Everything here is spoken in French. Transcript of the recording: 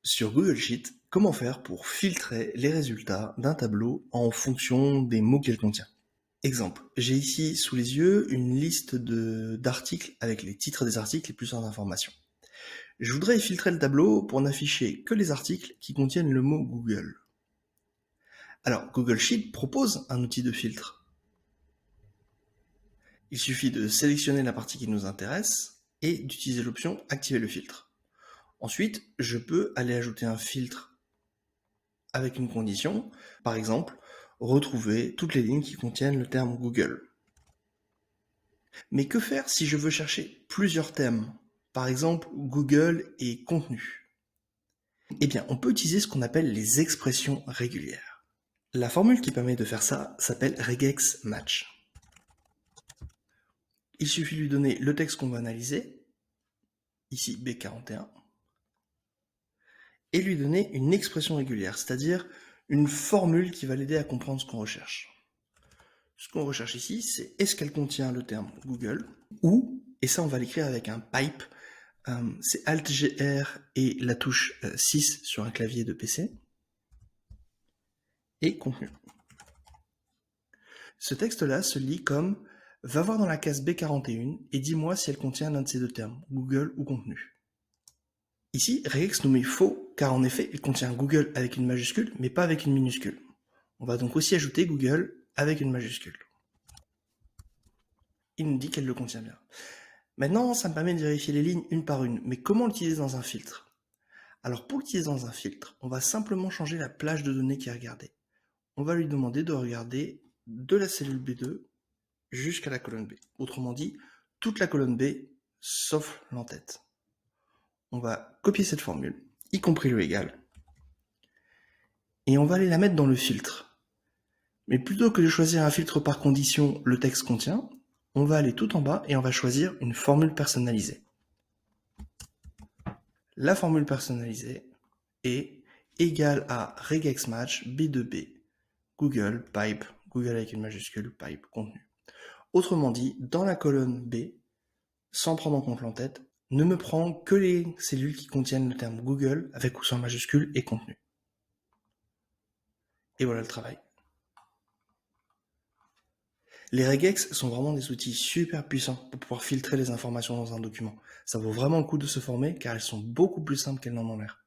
Sur Google Sheet, comment faire pour filtrer les résultats d'un tableau en fonction des mots qu'il contient? Exemple, j'ai ici sous les yeux une liste d'articles avec les titres des articles et plusieurs informations. Je voudrais filtrer le tableau pour n'afficher que les articles qui contiennent le mot Google. Alors, Google Sheet propose un outil de filtre. Il suffit de sélectionner la partie qui nous intéresse et d'utiliser l'option Activer le filtre. Ensuite, je peux aller ajouter un filtre avec une condition, par exemple, retrouver toutes les lignes qui contiennent le terme Google. Mais que faire si je veux chercher plusieurs thèmes? Par exemple, Google et contenu. Eh bien, on peut utiliser ce qu'on appelle les expressions régulières. La formule qui permet de faire ça s'appelle regex match. Il suffit de lui donner le texte qu'on va analyser, ici B41, et lui donner une expression régulière, c'est-à-dire une formule qui va l'aider à comprendre ce qu'on recherche. Ce qu'on recherche ici, c'est est-ce qu'elle contient le terme Google ou, et ça on va l'écrire avec un pipe, c'est Alt-GR et la touche 6 sur un clavier de PC, et contenu. Ce texte-là se lit comme « Va voir dans la case B41 et dis-moi si elle contient l'un de ces deux termes, Google ou contenu ». Ici, regex nous met faux, car en effet, il contient Google avec une majuscule, mais pas avec une minuscule. On va donc aussi ajouter Google avec une majuscule. Il nous dit qu'elle le contient bien. Maintenant, ça me permet de vérifier les lignes une par une, mais comment l'utiliser dans un filtre? Alors pour l'utiliser dans un filtre, on va simplement changer la plage de données qui est regardée. On va lui demander de regarder de la cellule B2 jusqu'à la colonne B. Autrement dit, toute la colonne B, sauf l'entête. On va copier cette formule, y compris le égal, et on va aller la mettre dans le filtre. Mais plutôt que de choisir un filtre par condition le texte contient, on va aller tout en bas et on va choisir une formule personnalisée. La formule personnalisée est égale à regexmatch B2B, Google, pipe, Google avec une majuscule, pipe, contenu. Autrement dit, dans la colonne B, sans prendre en compte l'entête, ne me prend que les cellules qui contiennent le terme Google avec ou sans majuscule et contenu. Et voilà le travail. Les regex sont vraiment des outils super puissants pour pouvoir filtrer les informations dans un document. Ça vaut vraiment le coup de se former car elles sont beaucoup plus simples qu'elles n'en ont l'air.